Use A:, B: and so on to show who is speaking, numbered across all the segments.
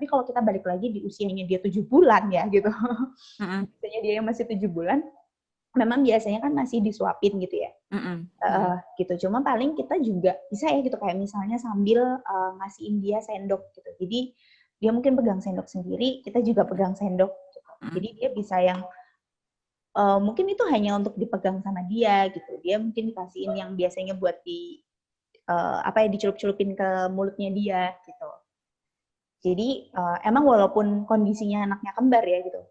A: Tapi kalau kita balik lagi di usianya dia 7 bulan ya gitu. Usianya dia yang masih 7 bulan, memang biasanya kan masih disuapin gitu ya. Gitu. Cuma paling kita juga bisa ya gitu kayak misalnya sambil ngasihin dia sendok gitu. Jadi dia mungkin pegang sendok sendiri, kita juga pegang sendok gitu. Jadi dia bisa yang mungkin itu hanya untuk dipegang sama dia gitu. Dia mungkin dikasihin yang biasanya buat dicelup-celupin ke mulutnya dia gitu. Jadi emang walaupun kondisinya anaknya kembar ya gitu,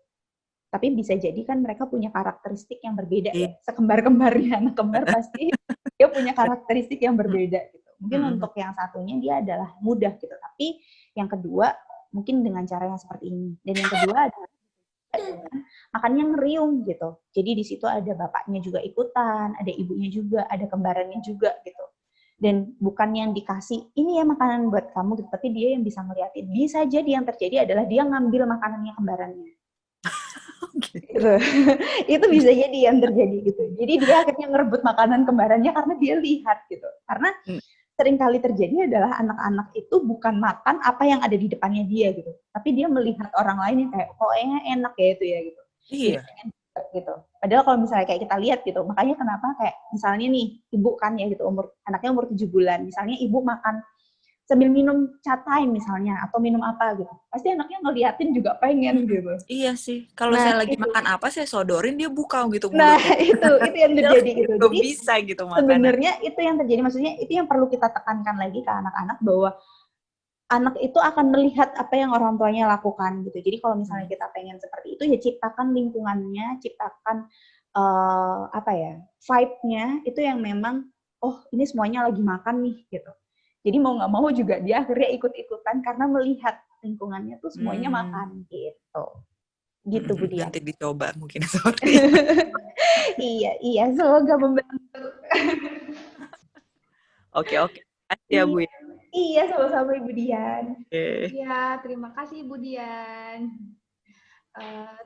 A: tapi bisa jadi kan mereka punya karakteristik yang berbeda ya. Sekembar-kembarnya anak kembar pasti dia punya karakteristik yang berbeda gitu. Mungkin untuk yang satunya dia adalah mudah gitu, tapi yang kedua mungkin dengan cara yang seperti ini. Dan yang kedua adalah makannya ngeriung gitu. Jadi di situ ada bapaknya juga ikutan, ada ibunya juga, ada kembarannya juga gitu. Dan bukan yang dikasih, ini ya makanan buat kamu gitu, tapi dia yang bisa ngeliatin. Bisa jadi yang terjadi adalah dia ngambil makanannya kembarannya. Gitu. Itu bisa jadi yang terjadi gitu. Jadi dia akhirnya ngerebut makanan kembarannya karena dia lihat gitu. Karena sering kali terjadi adalah anak-anak itu bukan makan apa yang ada di depannya dia gitu, tapi dia melihat orang lain yang kayak kok enak ya itu ya gitu. Jadi pengen gitu. Padahal kalau misalnya kayak kita lihat gitu, makanya kenapa kayak misalnya nih ibu kan ya gitu, anaknya umur 7 bulan, misalnya ibu makan sambil minum cat time misalnya atau minum apa gitu, pasti anaknya ngeliatin juga pengen gitu.
B: Iya sih, kalau saya lagi makan apa saya sodorin dia buka gitu
A: Nah
B: mulutnya.
A: itu yang terjadi gitu.
B: Belum
A: Jadi
B: bisa gitu makanan.
A: sebenarnya itu yang terjadi, maksudnya itu yang perlu kita tekankan lagi ke anak-anak bahwa anak itu akan melihat apa yang orang tuanya lakukan gitu. Jadi kalau misalnya kita pengen seperti itu ya ciptakan lingkungannya, ciptakan vibe-nya itu yang memang ini semuanya lagi makan nih gitu. Jadi mau nggak mau juga dia akhirnya ikut-ikutan karena melihat lingkungannya tuh semuanya makan gitu. Gitu Bu Dian.
B: Nanti dicoba mungkin sorry.
A: Iya, semoga membantu.
B: Oke. Makasih ya Bu.
A: Iya, sama-sama Ibu Dian.
C: Iya, terima kasih Ibu Dian.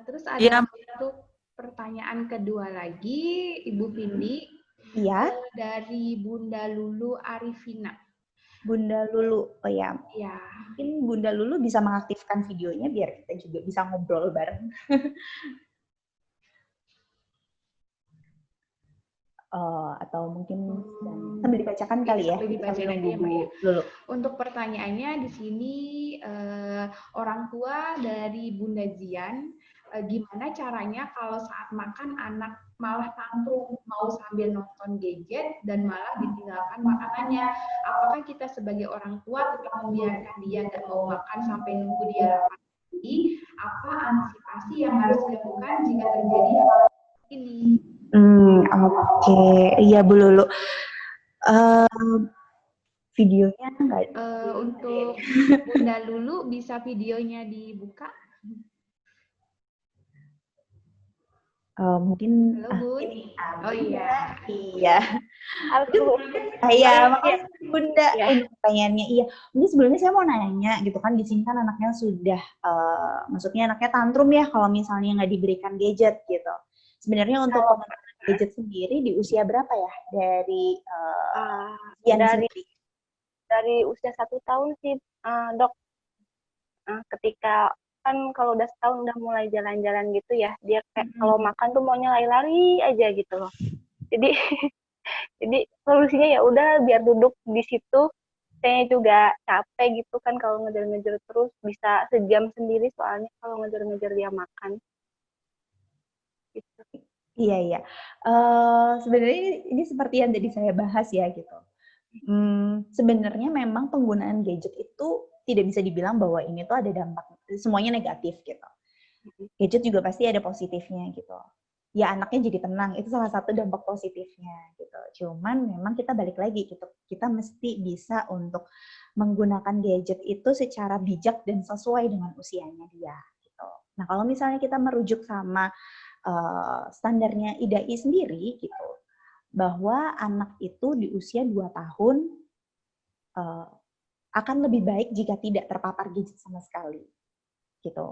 C: Terus ada satu pertanyaan kedua lagi, Ibu Vindi.
A: Iya.
C: Dari Bunda Lulu Arifina.
A: Bunda Lulu, oh ya.
C: Iya.
A: Mungkin Bunda Lulu bisa mengaktifkan videonya biar kita juga bisa ngobrol bareng. Atau mungkin sambil dibacakan kali ya.
C: Sambil dibacakan aja ya, Mbak ya.
A: Lulu.
C: Untuk pertanyaannya di sini orang tua dari Bunda Zian, gimana caranya kalau saat makan anak malah tantrum mau sambil nonton gadget dan malah ditinggalkan makanannya? Apakah kita sebagai orang tua tetap membiarkan dia nggak mau makan sampai nunggu dia lapar? Apa antisipasi yang harus dilakukan jika terjadi hal ini?
A: Oke. Iya Bu Lulu. Videonya nggak?
C: Untuk Bunda Lulu bisa videonya dibuka?
A: Mungkin
C: Halo, Bun. Oh iya.
A: Iya, makasih Bunda untuk pertanyaannya. Iya, mungkin sebelumnya saya mau nanya gitu kan, di sini kan anaknya sudah, maksudnya anaknya tantrum ya kalau misalnya nggak diberikan gadget gitu. Sebenarnya untuk penggunaan gadget sendiri di usia berapa ya
D: dari usia 1 tahun sih, Dok. Ketika kan kalau udah setahun udah mulai jalan-jalan gitu ya, dia kayak kalau makan tuh maunya lari-lari aja gitu loh. Jadi solusinya ya udah biar duduk di situ. Saya juga capek gitu kan kalau ngejar-ngejar terus, bisa sejam sendiri soalnya kalau ngejar-ngejar dia makan. Gitu.
A: Iya. Sebenarnya ini seperti yang tadi saya bahas ya gitu. Sebenarnya memang penggunaan gadget itu tidak bisa dibilang bahwa ini tuh ada dampak semuanya negatif gitu. Gadget juga pasti ada positifnya gitu. Ya anaknya jadi tenang, itu salah satu dampak positifnya gitu. Cuman memang kita balik lagi gitu, kita mesti bisa untuk menggunakan gadget itu secara bijak dan sesuai dengan usianya dia gitu. Nah kalau misalnya kita merujuk sama standarnya IDAI sendiri gitu, bahwa anak itu di usia 2 tahun akan lebih baik jika tidak terpapar gadget sama sekali. Gitu.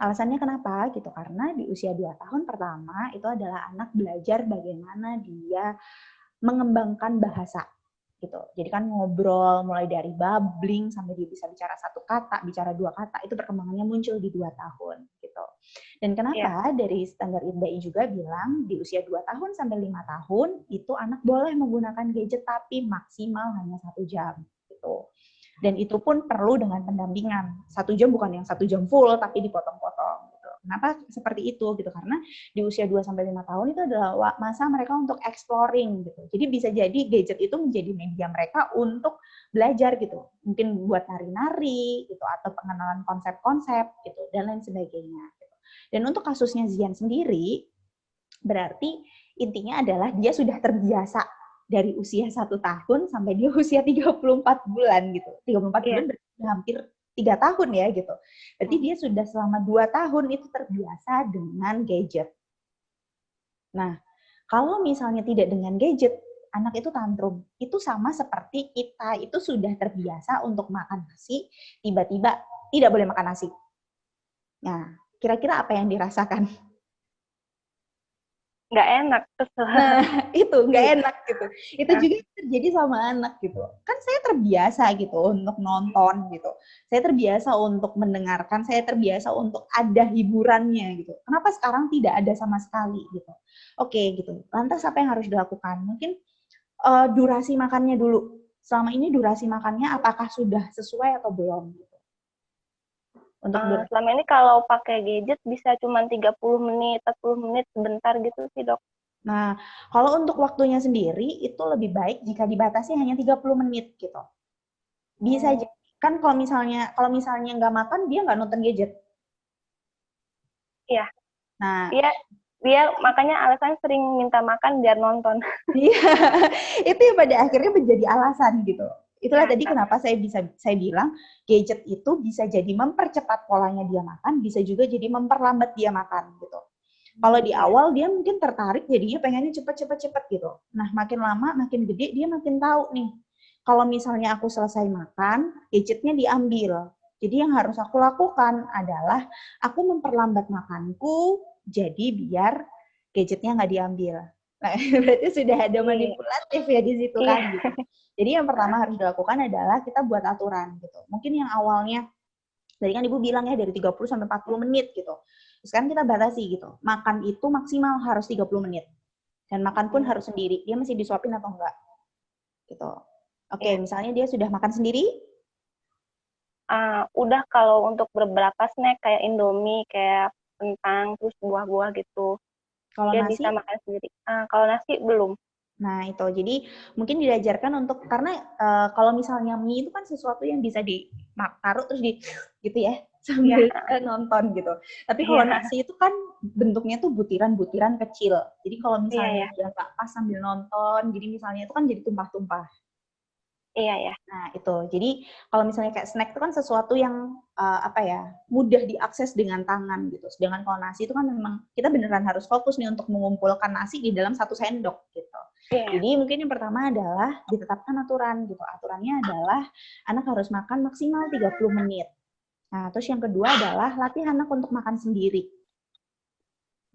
A: Alasannya kenapa? Gitu. Karena di usia 2 tahun pertama itu adalah anak belajar bagaimana dia mengembangkan bahasa. gitu. Jadi kan ngobrol mulai dari babbling sampai dia bisa bicara 1 kata, bicara 2 kata, itu perkembangannya muncul di 2 tahun gitu. Dan kenapa dari standar IDAI juga bilang di usia 2 tahun sampai 5 tahun itu anak boleh menggunakan gadget tapi maksimal hanya 1 jam gitu. Dan itu pun perlu dengan pendampingan. 1 jam bukan yang 1 jam full tapi dipotong-potong gitu. Kenapa seperti itu gitu? Karena di usia 2 sampai 5 tahun itu adalah masa mereka untuk exploring gitu. Jadi bisa jadi gadget itu menjadi media mereka untuk belajar gitu. Mungkin buat nari-nari gitu atau pengenalan konsep-konsep gitu dan lain sebagainya gitu. Dan untuk kasusnya Zian sendiri berarti intinya adalah dia sudah terbiasa dari usia 1 tahun sampai dia usia 34 bulan gitu. 34 bulan berarti hampir 3 tahun ya gitu. Berarti dia sudah selama 2 tahun itu terbiasa dengan gadget. Nah, kalau misalnya tidak dengan gadget, anak itu tantrum. Itu sama seperti kita itu sudah terbiasa untuk makan nasi, tiba-tiba tidak boleh makan nasi. Nah, kira-kira apa yang dirasakan?
D: Nggak enak.
A: Nah, itu nggak enak gitu. Itu juga terjadi sama anak gitu. Kan saya terbiasa gitu untuk nonton gitu. Saya terbiasa untuk mendengarkan, saya terbiasa untuk ada hiburannya gitu. Kenapa sekarang tidak ada sama sekali gitu? Oke gitu. Lantas apa yang harus dilakukan? Mungkin durasi makannya dulu. Selama ini durasi makannya apakah sudah sesuai atau belum gitu? Untuk
D: selama ini kalau pakai gadget bisa cuma 30 menit, 40 menit sebentar gitu sih, Dok.
A: Nah, kalau untuk waktunya sendiri itu lebih baik jika dibatasi hanya 30 menit gitu. Bisa jadi kan kalau misalnya nggak makan dia nggak nonton gadget.
D: Iya.
A: Nah,
D: dia makanya alasan sering minta makan biar nonton.
A: iya, itu yang pada akhirnya menjadi alasan gitu. Itulah tadi kenapa saya bilang gadget itu bisa jadi mempercepat polanya dia makan, bisa juga jadi memperlambat dia makan gitu. Kalau di awal dia mungkin tertarik jadinya pengennya cepet gitu. Nah, makin lama makin gede dia makin tahu nih. Kalau misalnya aku selesai makan, gadgetnya diambil. Jadi yang harus aku lakukan adalah aku memperlambat makanku jadi biar gadgetnya nggak diambil. Nah, berarti sudah ada manipulatif ya di situ kan gitu. Jadi yang pertama harus dilakukan adalah kita buat aturan gitu. Mungkin yang awalnya tadi kan Ibu bilang ya dari 30 sampai 40 menit gitu. Sekarang kita batasi gitu. Makan itu maksimal harus 30 menit. Dan makan pun harus sendiri. Dia masih disuapin atau enggak? Gitu. Oke, misalnya dia sudah makan sendiri?
D: Udah kalau untuk beberapa snack kayak Indomie, kayak kentang, terus buah-buah gitu.
A: Kalau
D: dia
A: nasi?
D: bisa makan sendiri. Kalau nasi belum.
A: Nah, itu. Jadi mungkin diajarkan untuk karena kalau misalnya mie itu kan sesuatu yang bisa ditaruh terus gitu ya sambil nonton gitu. Tapi kalau nasi itu kan bentuknya tuh butiran-butiran kecil. Jadi kalau misalnya dia nggak pas sambil nonton, jadi misalnya itu kan jadi tumpah-tumpah.
D: Iya.
A: Nah, itu. Jadi kalau misalnya kayak snack itu kan sesuatu yang mudah diakses dengan tangan gitu. Sedangkan kalau nasi itu kan memang kita beneran harus fokus nih untuk mengumpulkan nasi di dalam 1 sendok gitu. Jadi mungkin yang pertama adalah ditetapkan aturan gitu. Aturannya adalah anak harus makan maksimal 30 menit. Nah, terus yang kedua adalah latih anak untuk makan sendiri.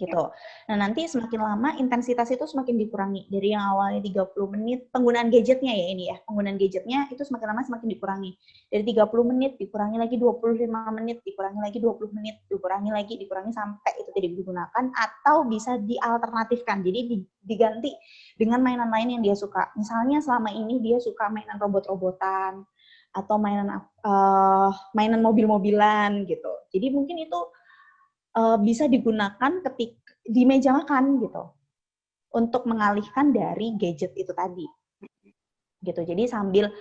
A: Gitu. Nah, nanti semakin lama intensitas itu semakin dikurangi. Dari yang awalnya 30 menit, penggunaan gadgetnya ya ini ya, penggunaan gadgetnya itu semakin lama semakin dikurangi. Dari 30 menit, dikurangi lagi 25 menit, dikurangi lagi 20 menit, dikurangi sampai itu tidak digunakan, atau bisa dialternatifkan. Jadi diganti dengan mainan lain yang dia suka. Misalnya selama ini dia suka mainan robot-robotan, atau mainan mobil-mobilan gitu. Jadi mungkin itu bisa digunakan di meja makan gitu untuk mengalihkan dari gadget itu tadi gitu. Jadi sambil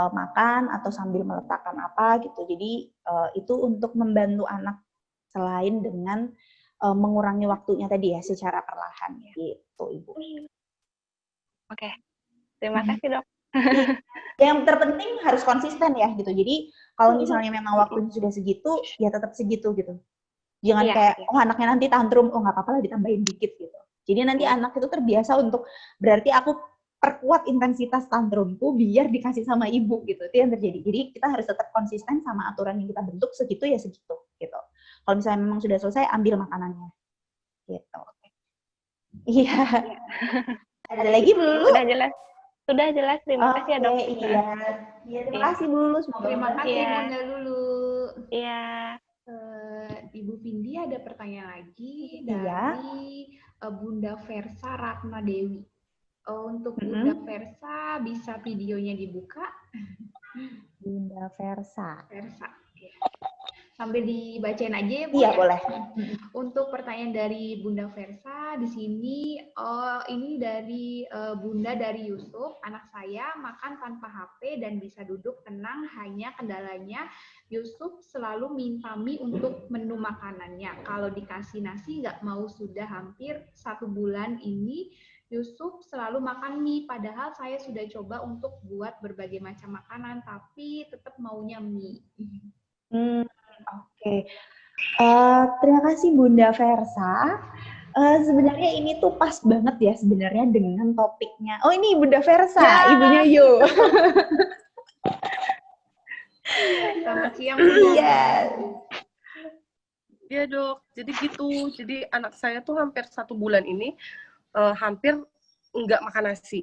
A: makan atau sambil meletakkan apa gitu. Jadi itu untuk membantu anak selain dengan mengurangi waktunya tadi ya secara perlahan gitu, Ibu.
D: Oke. Terima kasih, Dok.
A: Yang terpenting harus konsisten ya gitu. Jadi kalau misalnya memang waktunya sudah segitu, ya tetap segitu gitu. Jangan kayak, anaknya nanti tantrum, nggak apa-apa lah ditambahin dikit gitu. Jadi nanti anak itu terbiasa untuk, berarti aku perkuat intensitas tantrumku biar dikasih sama ibu gitu. Itu yang terjadi. Jadi kita harus tetap konsisten sama aturan yang kita bentuk, segitu ya segitu gitu. Kalau misalnya memang sudah selesai, ambil makanannya. Gitu. Iya. Ada lagi belum?
D: Udah jelas. Sudah jelas, terima kasih ya dok.
A: Oke, iya. Iya, terima
D: Iya.
A: kasih Lulu. Semoga
C: Terima kasih
D: Iya.
C: Bunda Lulu.
D: Iya.
C: Ibu Vindi ada pertanyaan lagi
A: Iya.
C: dari Bunda Versa Ratna Dewi. Untuk Bunda Versa, bisa videonya dibuka?
A: Bunda Versa.
C: Versa. Ya. Sambil dibacain aja ya, Bu.
A: Iya,
C: ya?
A: boleh.
C: Untuk pertanyaan dari Bunda Versa, di sini ini dari Bunda dari Yusuf, anak saya makan tanpa HP dan bisa duduk tenang, hanya kendalanya Yusuf selalu minta mie untuk menu makanannya. Kalau dikasih nasi nggak mau, sudah hampir 1 bulan ini Yusuf selalu makan mie, padahal saya sudah coba untuk buat berbagai macam makanan, tapi tetap maunya mie.
A: Oke. Terima kasih Bunda Versa. Sebenarnya ini tuh pas banget ya sebenarnya dengan topiknya. Oh, ini Bunda Versa,
D: Ya.
A: ibunya Yo.
C: Selamat siang, Bunda.
A: Iya.
E: Iya dok, jadi gitu. Jadi anak saya tuh hampir 1 bulan ini hampir nggak makan nasi.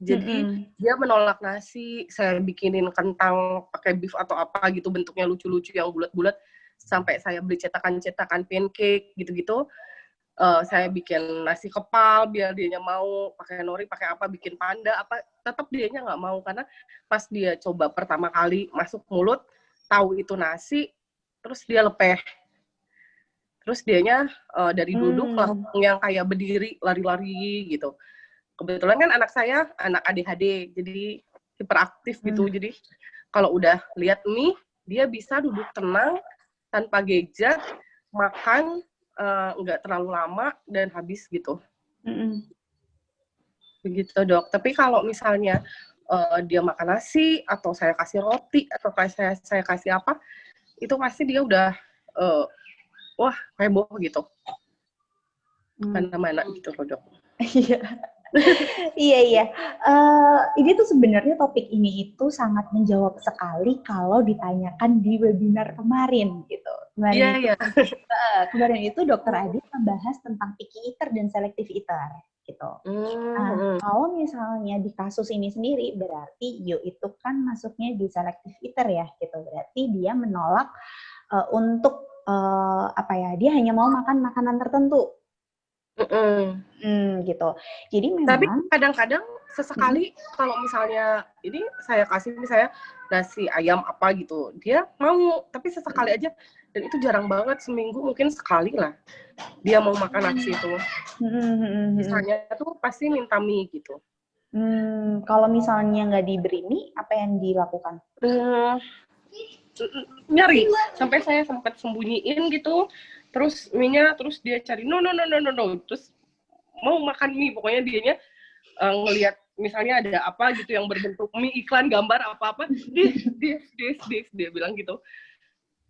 E: Jadi dia menolak nasi, saya bikinin kentang pakai beef atau apa gitu, bentuknya lucu-lucu yang bulat-bulat, sampai saya beli cetakan-cetakan pancake gitu-gitu. Saya bikin nasi kepal biar dianya mau, pakai nori, pakai apa, bikin panda apa, tetap dianya nggak mau karena pas dia coba pertama kali masuk mulut, tahu itu nasi, terus dia lepeh. Terus dianya dari duduk langsung yang kayak berdiri, lari-lari gitu. Kebetulan kan anak saya anak ADHD, jadi hiperaktif gitu. Jadi kalau udah lihat mie, dia bisa duduk tenang, tanpa gadget, makan nggak terlalu lama dan habis gitu. Begitu dok. Tapi kalau misalnya dia makan nasi atau saya kasih roti atau saya kasih apa, itu pasti dia udah wah heboh gitu. Mana-mana gitu loh dok.
A: Iya. Iya. Ini tuh sebenarnya topik ini itu sangat menjawab sekali kalau ditanyakan di webinar kemarin gitu. Kemarin itu Dokter Adit membahas tentang picky eater dan selective eater gitu. Kalau misalnya di kasus ini sendiri berarti Yo itu kan masuknya di selective eater ya gitu. Berarti dia menolak untuk dia hanya mau makan makanan tertentu. Gitu. Jadi memang.
E: Tapi kadang-kadang sesekali kalau misalnya ini saya kasih misalnya nasi ayam apa gitu, dia mau, tapi sesekali aja, dan itu jarang banget, seminggu mungkin sekali lah dia mau makan nasi itu. Misalnya tuh pasti minta mie gitu.
A: Kalau misalnya nggak diberi mie, apa yang dilakukan?
E: Nyari, sampai saya sempat sembunyiin gitu. Terus mie-nya, terus dia cari no, terus mau makan mie, pokoknya dianya ngelihat misalnya ada apa gitu yang berbentuk mie, iklan, gambar apa-apa, dia bilang gitu.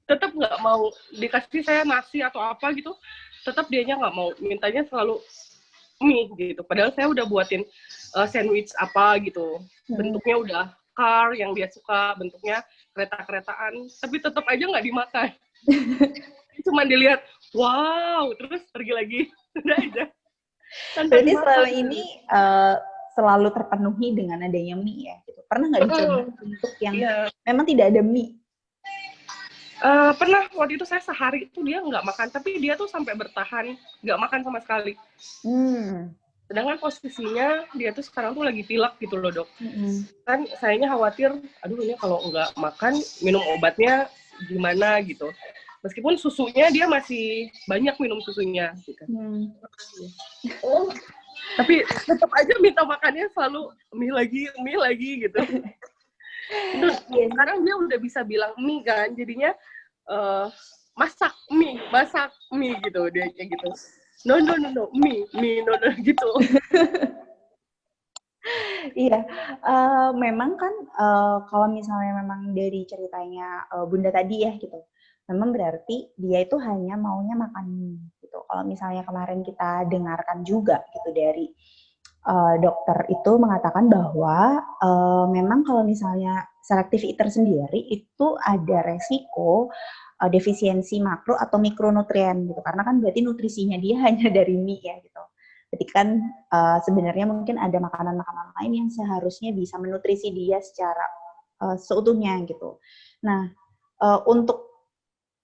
E: Tetap nggak mau dikasih saya nasi atau apa gitu, tetap dianya nggak mau, mintanya selalu mie gitu. Padahal saya udah buatin sandwich apa gitu, bentuknya udah car yang dia suka, bentuknya kereta-keretaan, tapi tetap aja nggak dimakan. Cuma dilihat, wow, terus pergi lagi, udah aja.
A: Berarti selama ini selalu terpenuhi dengan adanya mie ya? Gitu. Pernah nggak dicoba untuk yang memang tidak ada mie?
E: Pernah, waktu itu saya sehari itu dia nggak makan, tapi dia tuh sampai bertahan nggak makan sama sekali. Sedangkan posisinya dia tuh sekarang tuh lagi pilek gitu loh dok. Kan sayanya khawatir, aduh ini kalau nggak makan, minum obatnya gimana gitu. Meskipun susunya dia masih banyak minum susunya gitu. Tapi tetap aja minta makannya selalu mie lagi gitu. Sekarang dia udah bisa bilang mie kan, jadinya masak mie gitu, dia kayak gitu. No, mie no gitu.
A: Iya, memang kan kalau misalnya memang dari ceritanya Bunda tadi ya gitu, memang berarti dia itu hanya maunya makan mie gitu. Kalau misalnya kemarin kita dengarkan juga gitu dari dokter itu mengatakan bahwa memang kalau misalnya selective eater sendiri itu ada resiko defisiensi makro atau mikronutrien gitu, karena kan berarti nutrisinya dia hanya dari mie ya gitu. Berarti kan sebenarnya mungkin ada makanan-makanan lain yang seharusnya bisa menutrisi dia secara seutuhnya gitu. Nah, untuk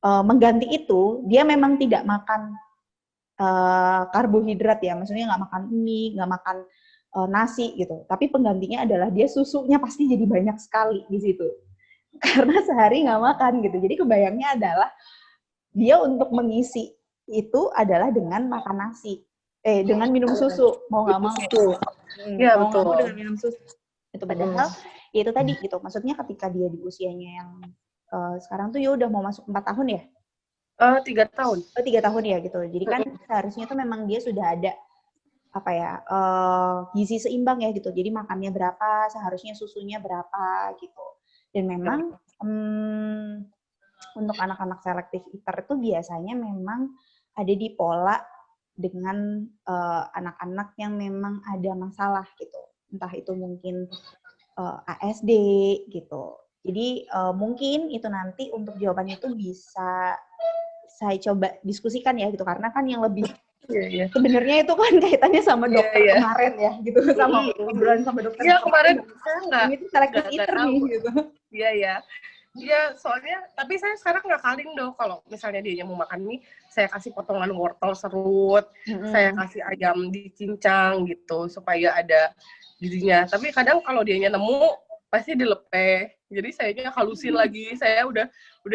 A: mengganti itu, dia memang tidak makan karbohidrat ya, maksudnya nggak makan mie, nggak makan nasi gitu. Tapi penggantinya adalah dia susunya pasti jadi banyak sekali di situ. Karena sehari nggak makan gitu. Jadi kebayangnya adalah dia untuk mengisi itu adalah dengan makan nasi. Dengan minum susu, mau nggak mau.
E: Iya,
A: Mau nggak
E: betul.
A: mau dengan minum susu. Itu padahal, ya itu tadi gitu. Maksudnya ketika dia di usianya yang sekarang tuh ya udah mau masuk 4 tahun ya?
E: 3 tahun.
A: 3 tahun ya gitu. Jadi kan seharusnya tuh memang dia sudah ada apa ya, gizi seimbang ya gitu. Jadi makannya berapa, seharusnya susunya berapa gitu. Dan memang untuk anak-anak selective eater itu biasanya memang ada di pola dengan anak-anak yang memang ada masalah gitu. Entah itu mungkin ASD gitu. Jadi mungkin itu nanti untuk jawabannya itu bisa saya coba diskusikan ya gitu, karena kan yang lebih sebenarnya itu kan kaitannya sama dokter kemarin ya gitu, sama obrolan sama dokter.
E: Iya, kemarin saya nggak.
A: Ini selective eater nih gitu.
E: Iya, ya. Iya, soalnya, tapi saya sekarang ngakalin dong, kalau misalnya dia mau makan mie, saya kasih potongan wortel serut, saya kasih ayam dicincang gitu, supaya ada gizinya. Tapi kadang kalau dianya nemu, pasti dilepeh. Jadi sayanya halusin lagi, saya udah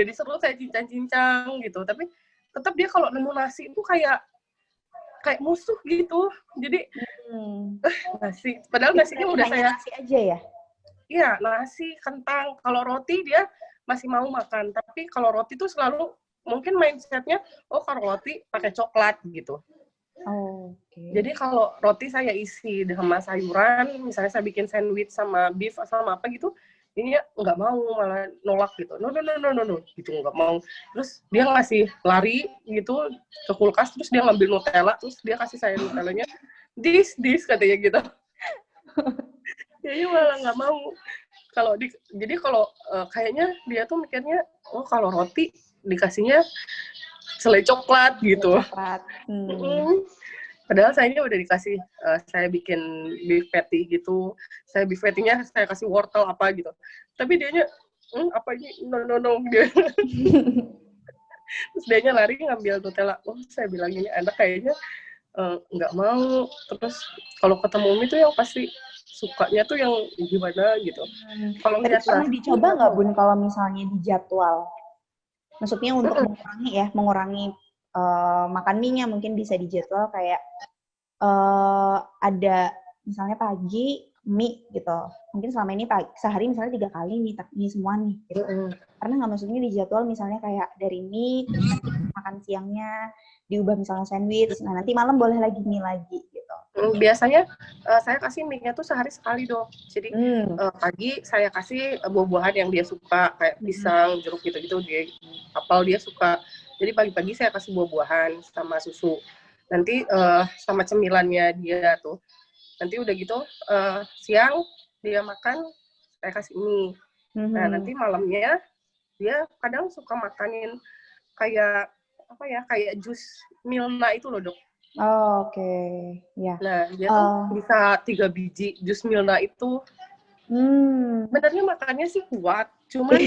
E: diserut, saya cincang-cincang gitu. Tapi tetap dia kalau nemu nasi itu kayak musuh gitu. Jadi nasi, padahal nasinya udah saya
A: nasi aja ya.
E: Iya, nasi, kentang. Kalau roti dia masih mau makan, tapi kalau roti tuh selalu mungkin mindsetnya, oh kalau roti pakai coklat gitu. Jadi kalau roti saya isi dengan sayuran, misalnya saya bikin sandwich sama beef sama apa gitu, ini ya nggak mau, malah nolak gitu. No, gitu nggak mau. Terus dia ngasih lari gitu ke kulkas, terus dia ngambil Nutella, terus dia kasih saya Nutellanya, this katanya gitu. Jadi malah nggak mau. Jadi kalau kayaknya dia tuh mikirnya, oh kalau roti dikasihnya selai coklat gitu. Padahal saya udah dikasih, saya bikin beef patty gitu. Saya beef patty-nya saya kasih wortel apa gitu. Tapi dianya, apa ini? No. Dia. Terus dianya lari ngambil Nutella. Oh, saya bilang ini anak kayaknya nggak mau. Terus kalau ketemu mie tuh yang pasti sukanya tuh yang gimana gitu. Kalau
A: pernah dicoba nggak Bun kalau misalnya di jadwal? Maksudnya untuk mengurangi makan mie-nya mungkin bisa di jadwal kayak ada misalnya pagi mie gitu. Mungkin selama ini sehari misalnya 3 kali mie semua nih. Gitu. Karena nggak, maksudnya di jadwal misalnya kayak dari mie, nanti makan siangnya diubah misalnya sandwich, nah nanti malam boleh lagi mie lagi gitu.
E: Biasanya saya kasih mie-nya tuh sehari sekali dong. Jadi pagi saya kasih buah-buahan yang dia suka, kayak pisang, jeruk gitu-gitu, apel dia suka. Jadi pagi-pagi saya kasih buah-buahan sama susu. Nanti sama cemilannya dia tuh. Nanti udah gitu siang dia makan, saya kasih mie. Nah nanti malamnya dia kadang suka makanin kayak apa ya, kayak jus Milna itu loh dok.
A: Oke. Ya.
E: Nah dia tuh bisa 3 biji jus Milna itu. Sebenarnya makannya sih kuat, cuman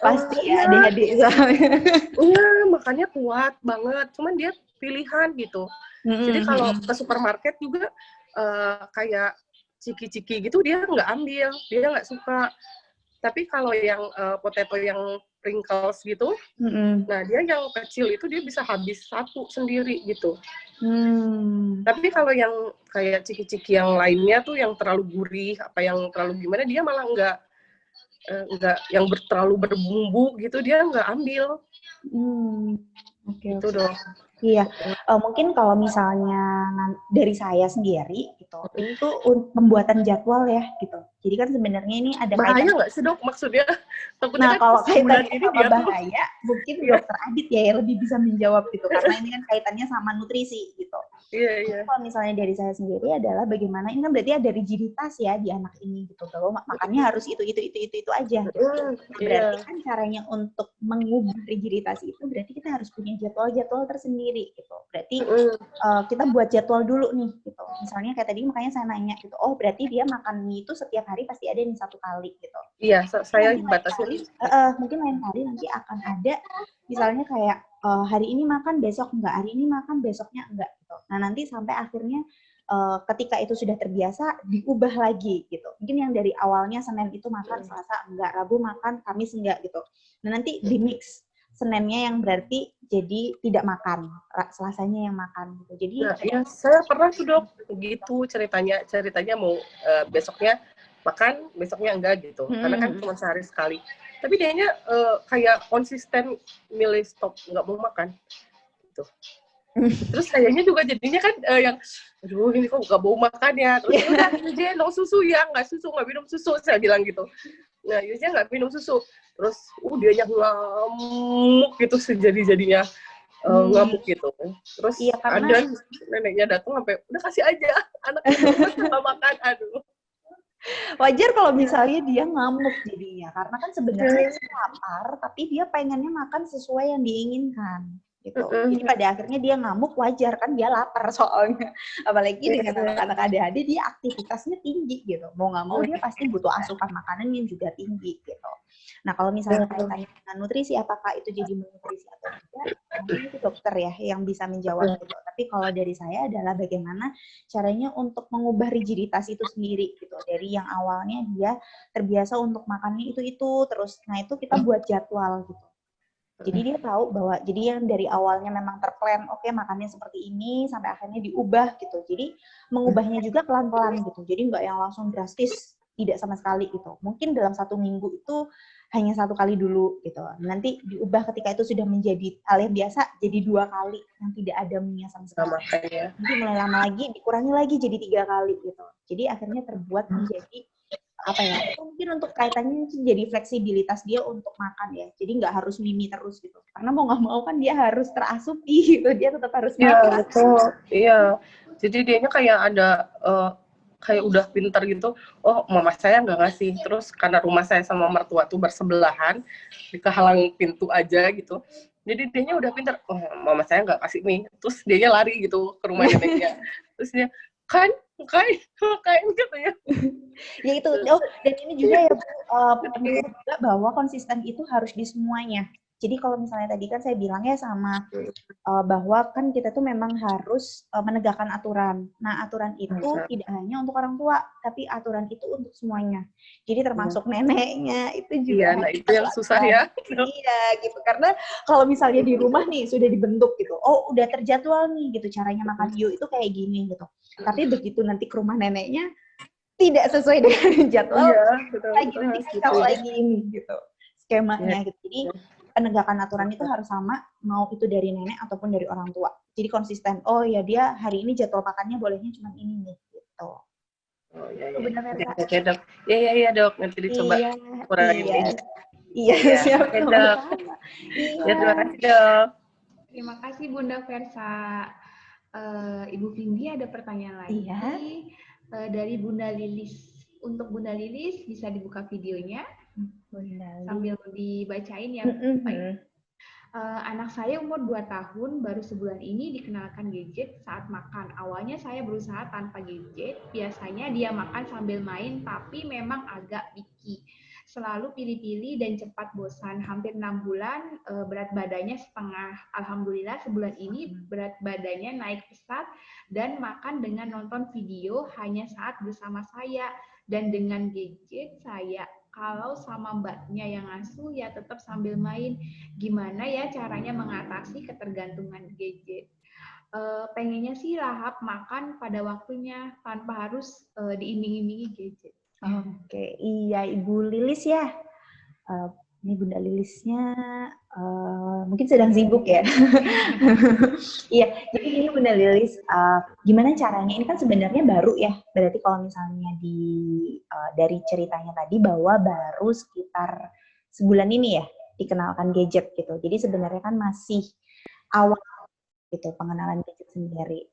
A: pasti ya adik-adik soalnya.
E: Iya, makannya kuat banget, cuman dia pilihan gitu. Jadi kalau ke supermarket juga kayak ciki-ciki gitu dia nggak ambil, dia nggak suka. Tapi kalau yang potato yang Pringles gitu, nah dia yang kecil itu dia bisa habis 1 sendiri gitu. Tapi kalau yang kayak ciki-ciki yang lainnya tuh yang terlalu gurih, apa yang terlalu gimana, dia malah nggak yang terlalu berbumbu gitu, dia nggak ambil. Gitu dong.
A: Iya, mungkin kalau misalnya dari saya sendiri gitu, ini tuh pembuatan jadwal ya gitu. Jadi kan sebenarnya ini ada
E: bahaya nggak sih dok maksudnya?
A: Nah kalau kaitannya sama bahaya, mungkin dokter Adit ya yang lebih bisa menjawab gitu, karena ini kan kaitannya sama nutrisi gitu.
E: Iya.
A: Kalau misalnya dari saya sendiri adalah bagaimana, ini kan berarti ada rigiditas ya di anak ini gitu, bahwa makannya harus itu aja. Gitu. Berarti kan caranya untuk mengubah rigiditas itu berarti kita harus punya jadwal tersendiri. sendiri gitu. Berarti kita buat jadwal dulu nih gitu. Misalnya kayak tadi makanya saya nanya gitu, oh berarti dia makan mie itu setiap hari pasti ada nih 1 kali gitu.
E: Iya, saya
A: Mungkin
E: batasin.
A: mungkin lain kali nanti akan ada misalnya kayak hari ini makan besok enggak, hari ini makan besoknya enggak gitu. Nah nanti sampai akhirnya ketika itu sudah terbiasa diubah lagi gitu. Mungkin yang dari awalnya Senin itu makan, Selasa enggak, Rabu makan, Kamis enggak gitu. Nah nanti di mix. Seninnya yang berarti jadi tidak makan, Selasanya yang makan gitu. Jadi
E: ya saya pernah tuh dok gitu ceritanya mau besoknya makan, besoknya enggak gitu. Karena kan cuma sehari sekali. Tapi dianya kayak konsisten milih stop nggak mau makan gitu. Terus kayaknya juga jadinya kan yang aduh ini kok nggak mau makan ya. Terus udah dia no susu ya, nggak minum susu, saya bilang gitu. Nah Yusnya nggak minum susu. Terus dianya ngamuk gitu sejadi-jadinya ngamuk gitu. Terus
A: iya, karena
E: ada neneknya datang sampai udah kasih aja anaknya nggak makan, aduh.
A: Wajar kalau misalnya dia ngamuk jadinya, karena kan sebenarnya dia lapar, tapi dia pengennya makan sesuai yang diinginkan, gitu. Jadi pada akhirnya dia ngamuk, wajar kan dia lapar soalnya. Apalagi dengan anak-anak ADHD, dia aktivitasnya tinggi gitu. Mau nggak mau dia pasti butuh asupan makanan yang juga tinggi gitu. Nah kalau misalnya kaitannya dengan nutrisi, apakah itu jadi malnutrisi atau tidak? Mungkin itu dokter ya yang bisa menjawab gitu. Tapi kalau dari saya adalah bagaimana caranya untuk mengubah rigiditas itu sendiri gitu. Dari yang awalnya dia terbiasa untuk makannya itu terus. Nah itu kita buat jadwal gitu. Jadi dia tahu bahwa jadi yang dari awalnya memang terplan, oke, makannya seperti ini sampai akhirnya diubah gitu. Jadi mengubahnya juga pelan-pelan gitu. Jadi nggak yang langsung drastis, tidak sama sekali gitu. Mungkin dalam 1 minggu itu hanya 1 kali dulu gitu. Nanti diubah ketika itu sudah menjadi hal yang biasa, jadi 2 kali yang tidak ada mie sama sekali. Nanti mulai lama lagi dikurangi lagi jadi 3 kali gitu. Jadi akhirnya terbuat menjadi apa ya? Itu mungkin untuk kaitannya jadi fleksibilitas dia untuk makan ya. Jadi nggak harus mie terus gitu. Karena mau nggak mau kan dia harus terasupi gitu. Dia tetap harus makan.
E: Iya betul. Iya. Jadi dianya kayak ada kayak udah pinter gitu, oh mama saya nggak ngasih, terus karena rumah saya sama mertua tuh bersebelahan, dikehalang pintu aja gitu, jadi dianya udah pinter, oh mama saya nggak kasih mie, terus dianya lari gitu ke rumah neneknya, terus dia kan katanya.
A: Ya itu, dan ini juga ya Bu, penting juga bahwa konsisten itu harus di semuanya. Jadi kalau misalnya tadi kan saya bilang ya sama bahwa kan kita tuh memang harus menegakkan aturan. Nah, aturan itu tidak hanya untuk orang tua, tapi aturan itu untuk semuanya. Jadi termasuk neneknya itu juga.
E: Iya, nah itu yang susah ya.
A: Iya, gitu. Karena kalau misalnya di rumah nih sudah dibentuk gitu, oh udah terjadwal nih gitu caranya makan hiu itu kayak gini gitu. Tapi begitu nanti ke rumah neneknya tidak sesuai dengan jadwal, lagi nanti kacau lagi ini gitu skemanya gitu. Jadi penegakan aturan itu harus sama, mau itu dari nenek ataupun dari orang tua. Jadi konsisten. Oh ya dia hari ini jadwal makannya bolehnya cuma ini nih gitu.
E: Oh iya.
A: Benar Kak.
E: Oke dok. Iya dok. Nanti dicoba kurangin ini.
A: Iya. Siap
E: dok. Ya terima kasih dok.
C: Terima kasih Bunda Versa. Ibu Vindi ada pertanyaan lagi.
A: Iya.
C: Dari Bunda Lilis. Untuk Bunda Lilis bisa dibuka videonya. Sambil dibacain ya. Anak saya umur 2 tahun, baru sebulan ini dikenalkan gadget saat makan. Awalnya saya berusaha tanpa gadget, biasanya dia makan sambil main, tapi memang agak picky. Selalu pilih-pilih dan cepat bosan. Hampir 6 bulan, berat badannya setengah. Alhamdulillah sebulan ini berat badannya naik pesat dan makan dengan nonton video hanya saat bersama saya. Dan dengan gadget saya, kalau sama mbaknya yang ngasuh ya tetap sambil main. Gimana ya caranya mengatasi ketergantungan gadget? Pengennya sih lahap makan pada waktunya tanpa harus diiming-imingi gadget.
A: Oke, iya Ibu Lilis ya. Ini Bunda Lilisnya mungkin sedang sibuk ya. Iya, jadi ini Bunda Lilis, gimana caranya? Ini kan sebenarnya baru ya. Berarti kalau misalnya dari ceritanya tadi bahwa baru sekitar sebulan ini ya dikenalkan gadget gitu. Jadi sebenarnya kan masih awal gitu pengenalan gadget sendiri.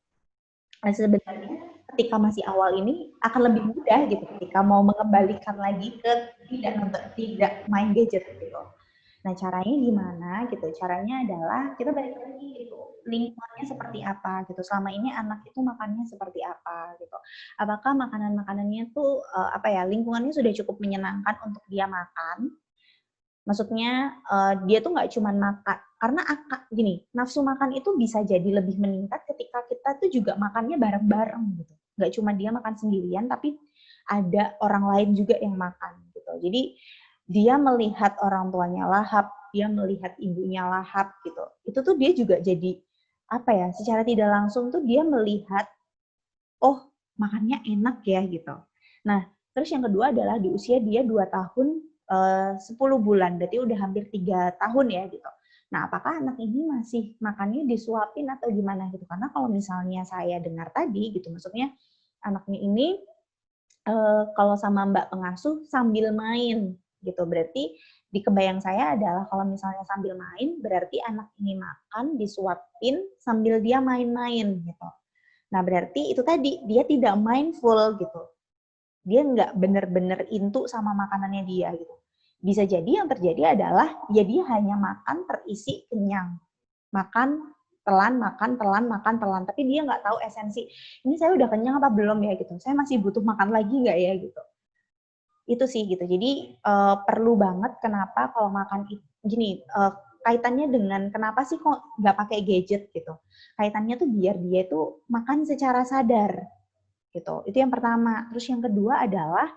A: Nah, sebenarnya ketika masih awal ini akan lebih mudah gitu ketika mau mengembalikan lagi ke tidak main gadget gitu. Nah, caranya gimana gitu? Caranya adalah kita balik lagi gitu. Lingkungannya seperti apa gitu. Selama ini anak itu makannya seperti apa gitu. Apakah makanan-makanannya tuh lingkungannya sudah cukup menyenangkan untuk dia makan? Maksudnya dia tuh nggak cuma makan karena gini, nafsu makan itu bisa jadi lebih meningkat ketika kita tuh juga makannya bareng-bareng gitu. Nggak cuma dia makan sendirian, tapi ada orang lain juga yang makan gitu. Jadi dia melihat orang tuanya lahap, dia melihat ibunya lahap gitu. Itu tuh dia juga jadi secara tidak langsung tuh dia melihat, oh makannya enak ya gitu. Nah, terus yang kedua adalah di usia dia 2 tahun 10 bulan, berarti udah hampir 3 tahun ya gitu. Nah, apakah anak ini masih makannya disuapin atau gimana gitu? Karena kalau misalnya saya dengar tadi gitu, maksudnya anaknya ini kalau sama mbak pengasuh sambil main gitu. Berarti di kebayang saya adalah kalau misalnya sambil main, berarti anak ini makan disuapin sambil dia main-main gitu. Nah, berarti itu tadi, dia tidak mindful gitu. Dia nggak benar-benar into sama makanannya dia gitu. Bisa jadi yang terjadi adalah ya dia hanya makan terisi kenyang. Makan telan, makan telan, makan telan. Tapi dia nggak tahu esensi, ini saya udah kenyang apa belum ya gitu. Saya masih butuh makan lagi nggak ya gitu. Itu sih gitu. Jadi perlu banget kenapa kalau makan gini, kaitannya dengan kenapa sih kok nggak pakai gadget gitu. Kaitannya tuh biar dia tuh makan secara sadar gitu. Itu yang pertama. Terus yang kedua adalah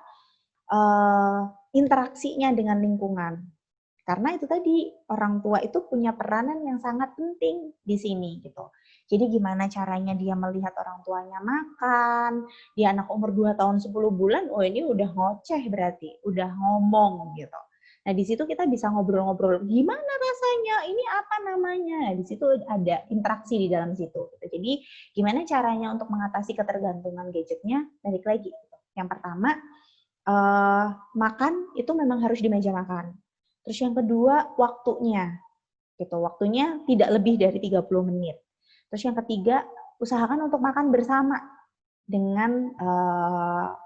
A: interaksinya dengan lingkungan. Karena itu tadi orang tua itu punya peranan yang sangat penting di sini gitu. Jadi gimana caranya dia melihat orang tuanya makan, dia anak umur 2 tahun 10 bulan, oh ini udah ngoceh berarti, udah ngomong gitu. Nah, di situ kita bisa ngobrol-ngobrol, gimana rasanya, ini apa namanya. Di situ ada interaksi di dalam situ. Gitu. Jadi, gimana caranya untuk mengatasi ketergantungan gadgetnya? Balik lagi. Gitu. Yang pertama, makan itu memang harus di meja makan. Terus yang kedua, waktunya. Gitu. Waktunya tidak lebih dari 30 menit. Terus yang ketiga, usahakan untuk makan bersama dengan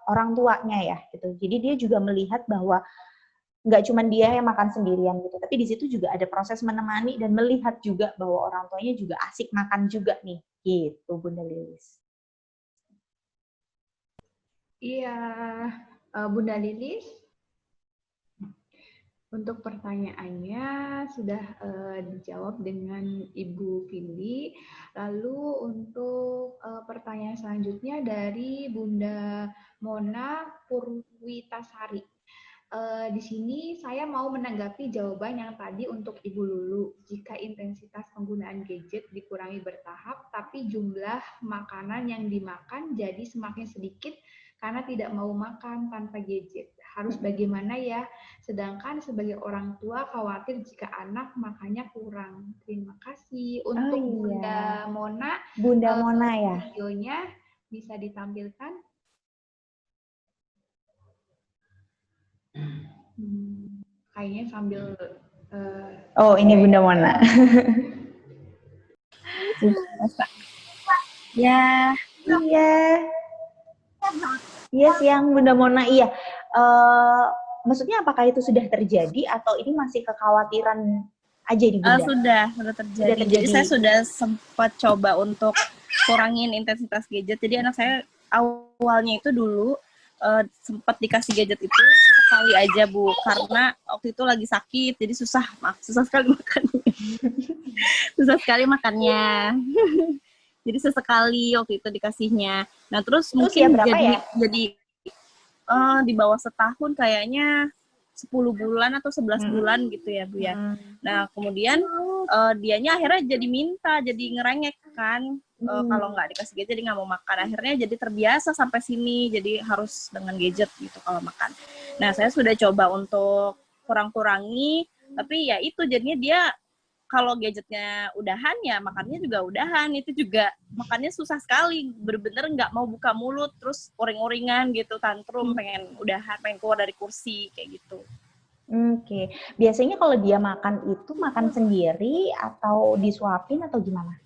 A: orang tuanya ya. Gitu. Jadi dia juga melihat bahwa nggak cuma dia yang makan sendirian gitu, tapi di situ juga ada proses menemani dan melihat juga bahwa orang tuanya juga asik makan juga nih, gitu Bunda Lilis.
C: Iya, Bunda Lilis, untuk pertanyaannya sudah dijawab dengan Ibu Vindi. Lalu untuk pertanyaan selanjutnya dari Bunda Mona Purwitasari. Di sini saya mau menanggapi jawaban yang tadi untuk Ibu Lulu. Jika intensitas penggunaan gadget dikurangi bertahap, tapi jumlah makanan yang dimakan jadi semakin sedikit karena tidak mau makan tanpa gadget. Harus bagaimana ya? Sedangkan sebagai orang tua khawatir jika anak makannya kurang. Terima kasih. Untuk Bunda Mona.
A: Bunda Mona ya.
C: Videonya bisa ditampilkan. Kayaknya sambil
A: oh ini Bunda Mona.
F: Ya,
A: iya. Iya siang Bunda Mona, iya. Maksudnya apakah itu sudah terjadi atau ini masih kekhawatiran aja di Bunda?
F: Sudah terjadi. Jadi saya sudah sempat coba untuk kurangin intensitas gadget. Jadi anak saya awalnya itu dulu sempat dikasih gadget itu sekali aja Bu, karena waktu itu lagi sakit, jadi susah sekali makannya. Susah sekali makannya. Jadi sesekali waktu itu dikasihnya. Nah terus mungkin jadi di bawah setahun kayaknya 10 bulan atau 11 bulan gitu ya Bu ya. Nah kemudian dianya akhirnya jadi minta, jadi ngerengek kan. Kalau nggak dikasih gadget jadi nggak mau makan. Akhirnya jadi terbiasa sampai sini, jadi harus dengan gadget gitu kalau makan. Nah saya sudah coba untuk kurang-kurangi, tapi ya itu jadinya dia kalau gadgetnya udahan ya makannya juga udahan. Itu juga makannya susah sekali, bener-bener nggak mau buka mulut, terus uring-uringan gitu, tantrum, pengen udahan, pengen keluar dari kursi kayak gitu.
A: Oke. Biasanya kalau dia makan itu makan sendiri atau disuapin atau gimana?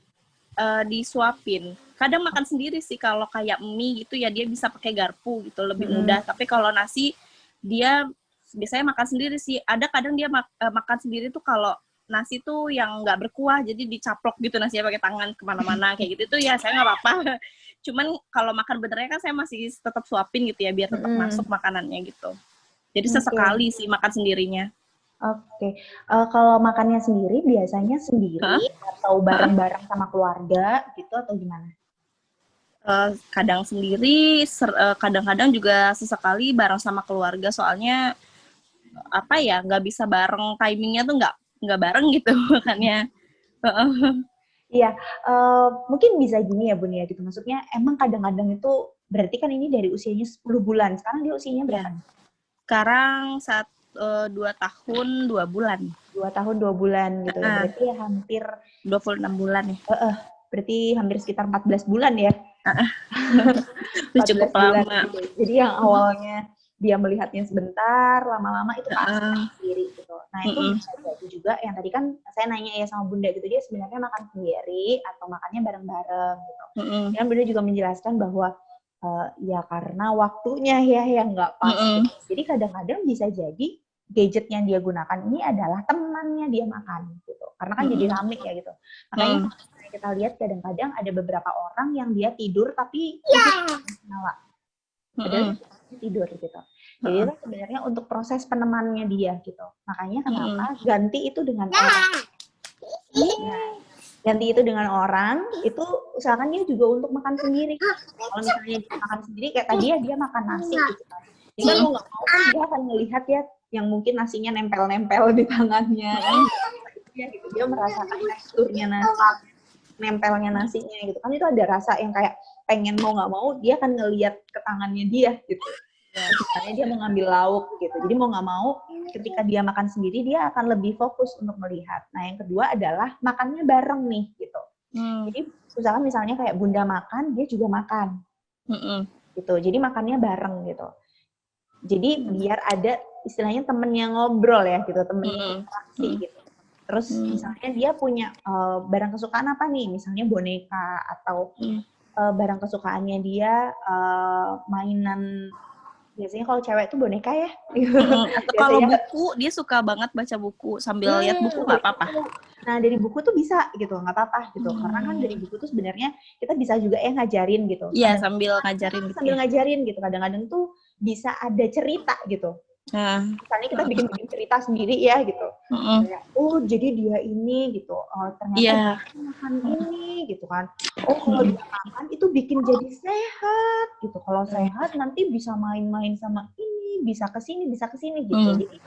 F: Disuapin. Kadang makan sendiri sih, kalau kayak mie gitu ya dia bisa pakai garpu gitu, lebih mudah. Tapi kalau nasi dia biasanya makan sendiri sih. Ada kadang dia makan sendiri tuh kalau nasi tuh yang nggak berkuah, jadi dicaplok gitu nasinya pakai tangan kemana-mana kayak gitu tuh ya saya nggak apa-apa. Cuman kalau makan benernya kan saya masih tetap suapin gitu ya biar tetap masuk makanannya gitu. Jadi sesekali sih makan sendirinya.
A: Oke. Kalau makannya sendiri biasanya sendiri atau bareng-bareng sama keluarga gitu atau gimana?
F: Kadang sendiri, kadang-kadang juga sesekali bareng sama keluarga, soalnya apa ya, nggak bisa bareng, timingnya tuh nggak bareng gitu makanya.
A: Iya, mungkin bisa gini ya Bun ya gitu, maksudnya emang kadang-kadang itu berarti kan ini dari usianya 10 bulan, sekarang dia usianya berapa?
F: Sekarang 2 tahun 2 bulan.
A: 2 tahun 2 bulan gitu ya, berarti ya hampir
F: 26 bulan ya.
A: Berarti hampir sekitar 14 bulan ya.
F: Cukup lama.
A: Gitu. Jadi yang awalnya dia melihatnya sebentar, lama-lama itu makan sendiri gitu. Nah itu bisa jadi juga yang tadi kan saya nanya ya sama Bunda gitu, dia sebenarnya makan sendiri atau makannya bareng-bareng gitu. Dan Bunda juga menjelaskan bahwa ya karena waktunya ya yang nggak pas. Gitu. Jadi kadang-kadang bisa jadi gadget yang dia gunakan ini adalah temannya dia makan gitu. Karena kan jadi rame ya gitu. Makanya kita lihat kadang-kadang ada beberapa orang yang dia tidur tapi nyala. Padahal tidur gitu. Jadi itu sebenarnya untuk proses penemannya dia gitu. Makanya kenapa ganti itu dengan orang. Nah, ganti itu dengan orang, itu usahakan dia juga untuk makan sendiri. Kalau misalnya dia makan sendiri, kayak tadi ya dia makan nasi gitu kan. Jadi kan mau nggak mau kan dia akan melihat ya yang mungkin nasinya nempel-nempel di tangannya. Gitu. Dia merasakan teksturnya nasi, nempelnya nasinya gitu kan, itu ada rasa yang kayak pengen mau nggak mau dia akan ngelihat ke tangannya dia gitu. Misalnya dia mau ngambil lauk gitu, jadi mau nggak mau ketika dia makan sendiri dia akan lebih fokus untuk melihat. Nah yang kedua adalah makannya bareng nih gitu. Jadi usahakan misalnya kayak Bunda makan, dia juga makan gitu. Jadi makannya bareng gitu. Jadi biar ada istilahnya temen yang ngobrol ya gitu, temen yang interaksi gitu. Terus misalnya dia punya barang kesukaan apa nih, misalnya boneka atau barang kesukaannya dia mainan, biasanya kalau cewek tuh boneka ya.
F: Atau kalau buku, dia suka banget baca buku sambil lihat buku nggak apa-apa.
A: Nah dari buku tuh bisa gitu, nggak apa-apa gitu. Karena kan dari buku tuh sebenarnya kita bisa juga ngajarin gitu.
F: Iya sambil ngajarin gitu.
A: Sambil ngajarin gitu, kadang-kadang tuh bisa ada cerita gitu. Misalnya kita bikin cerita sendiri ya gitu. Kayak, oh jadi dia ini gitu. Ternyata dia makan ini gitu kan. Oh kalau dia makan itu bikin jadi sehat gitu. Kalau sehat nanti bisa main-main sama ini, bisa kesini gitu. Jadi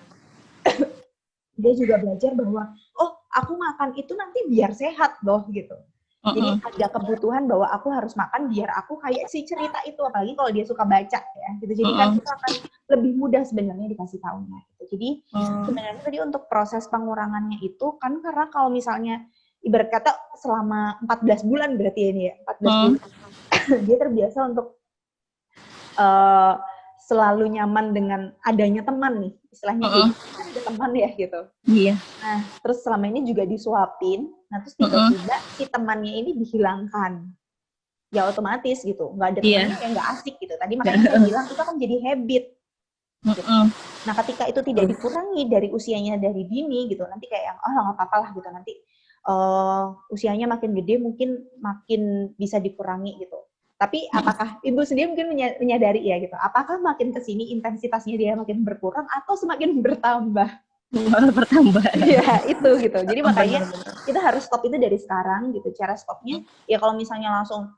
A: dia juga belajar bahwa oh aku makan itu nanti biar sehat loh gitu. Jadi ada kebutuhan bahwa aku harus makan biar aku kayak si cerita itu, apalagi kalau dia suka baca ya gitu. Jadi kan itu akan lebih mudah sebenarnya dikasih tahunya gitu. Jadi sebenarnya tadi untuk proses pengurangannya itu kan karena kalau misalnya ibarat kata selama 14 bulan berarti ini ya, 14 bulan dia terbiasa untuk selalu nyaman dengan adanya teman nih, istilahnya gitu. Kan ada teman ya gitu.
F: Iya.
A: Nah, terus selama ini juga disuapin, nah terus tiba-tiba si temannya ini dihilangkan. Ya otomatis gitu, nggak ada temannya yang nggak asik gitu. Tadi makanya saya bilang itu akan jadi habit. Gitu. Nah, ketika itu tidak dikurangi dari usianya dari dini gitu, nanti kayak yang nggak apa-apa lah gitu, nanti usianya makin gede mungkin makin bisa dikurangi gitu. Tapi apakah Ibu sendiri mungkin menyadari ya gitu, apakah makin kesini intensitasnya dia makin berkurang atau semakin bertambah?
F: Bertambah.
A: Iya, itu gitu. Jadi makanya kita harus stop itu dari sekarang gitu. Cara stopnya ya kalau misalnya langsung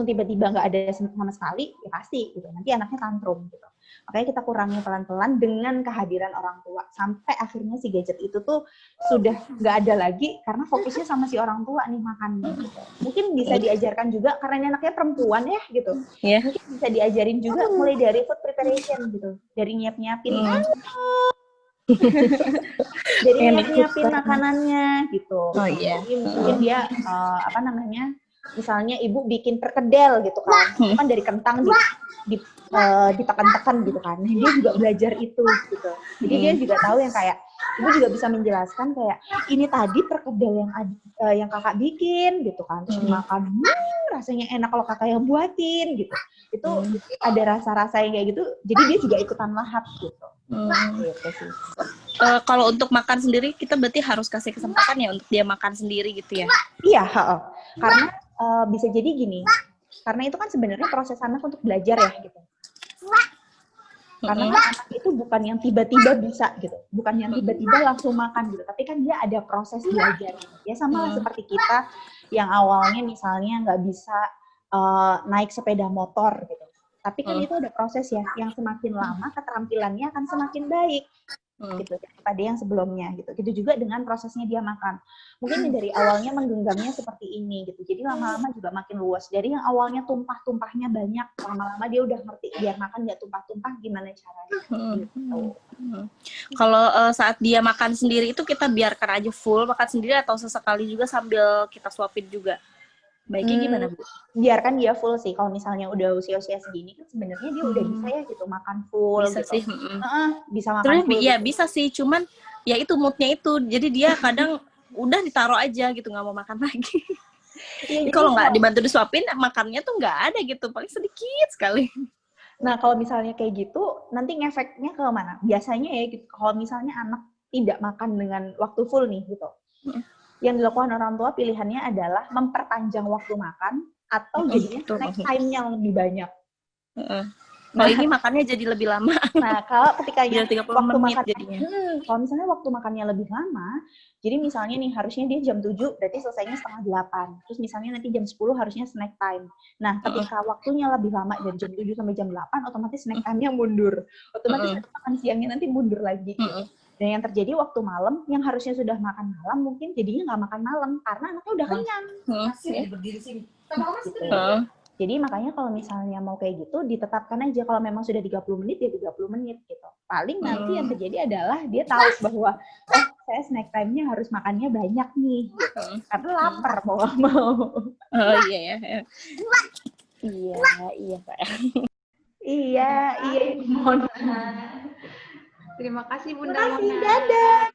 A: tiba-tiba nggak ada sama sekali, ya pasti gitu. Nanti anaknya tantrum gitu. Makanya kita kurangi pelan-pelan dengan kehadiran orang tua. Sampai akhirnya si gadget itu tuh sudah nggak ada lagi karena fokusnya sama si orang tua nih makan gitu. Mungkin bisa diajarkan juga karena ini anaknya perempuan ya gitu. Mungkin bisa diajarin juga mulai dari food preparation gitu. Dari nyiapin jadi nyiapin makanannya gitu. Jadi mungkin dia misalnya ibu bikin perkedel gitu kan, itu kan dari kentang ditekan-tekan gitu kan. Nah, dia juga belajar itu gitu. Jadi dia juga tahu yang kayak ibu juga bisa menjelaskan kayak ini tadi perkedel yang kakak bikin gitu kan. Terus dimakan, rasanya enak kalau kakak yang buatin gitu. Itu ada rasa-rasa yang kayak gitu. Jadi dia juga ikutan lahap gitu. Gitu sih.
F: Kalau untuk makan sendiri kita berarti harus kasih kesempatan ya untuk dia makan sendiri gitu ya?
A: Iya, karena bisa jadi gini, karena itu kan sebenarnya proses anak untuk belajar ya gitu. Karena kan anak itu bukan yang tiba-tiba bisa gitu, bukan yang tiba-tiba langsung makan gitu, tapi kan dia ada proses belajar. Ya sama lah seperti kita yang awalnya misalnya nggak bisa naik sepeda motor gitu, tapi kan itu ada proses ya, yang semakin lama keterampilannya akan semakin baik. Gitu daripada yang sebelumnya gitu. Gitu juga dengan prosesnya dia makan. Mungkin dari awalnya menggenggamnya seperti ini gitu. Jadi lama-lama juga makin luas. Dari yang awalnya tumpah-tumpahnya banyak, lama-lama dia udah ngerti biar makan nggak tumpah-tumpah gimana caranya. Gitu.
F: Kalau saat dia makan sendiri itu kita biarkan aja full makan sendiri atau sesekali juga sambil kita suapin juga. Baiknya gimana, Bu?
A: Biarkan dia full sih. Kalau misalnya udah usia-usia segini kan sebenarnya dia udah bisa ya gitu makan full
F: Bisa
A: gitu.
F: sih.
A: Bisa makan
F: Sebenarnya
A: full.
F: ya
A: gitu.
F: bisa sih, cuman ya itu moodnya itu. Jadi dia kadang udah ditaruh aja gitu, nggak mau makan lagi.
A: Ya,
F: kalau nggak dibantu disuapin, makannya tuh nggak ada gitu, paling sedikit sekali.
A: Nah, kalau misalnya kayak gitu, nanti ngefeknya ke mana? Biasanya ya, gitu, kalau misalnya anak tidak makan dengan waktu full nih, gitu. Yang dilakukan orang tua pilihannya adalah memperpanjang waktu makan atau jadinya snack time-nya lebih banyak.
F: Kalau ini makannya jadi lebih lama.
A: Nah, kalau ketika waktu
F: menit
A: makan,
F: jadinya.
A: kalau misalnya waktu makannya lebih lama, jadi misalnya nih harusnya dia jam 7, berarti selesainya setengah 8. Terus misalnya nanti jam 10 harusnya snack time. Nah, ketika waktunya lebih lama dari jam 7 sampai jam 8, otomatis snack time-nya mundur. Otomatis makan siangnya nanti mundur lagi. Gitu. Dan yang terjadi waktu malam, yang harusnya sudah makan malam, mungkin jadinya nggak makan malam, karena anaknya udah kenyang. Gitu. Jadi makanya kalau misalnya mau kayak gitu, ditetapkan aja kalau memang sudah 30 menit, ya 30 menit gitu. Paling nanti yang terjadi adalah dia tahu bahwa, oh saya snack time-nya harus makannya banyak nih. Gitu. Karena lapar mau nggak mau.
F: Oh iya ya.
A: Iya Pak. Iya.
C: Mohon. Terima kasih Bunda Mona.
A: Dadah.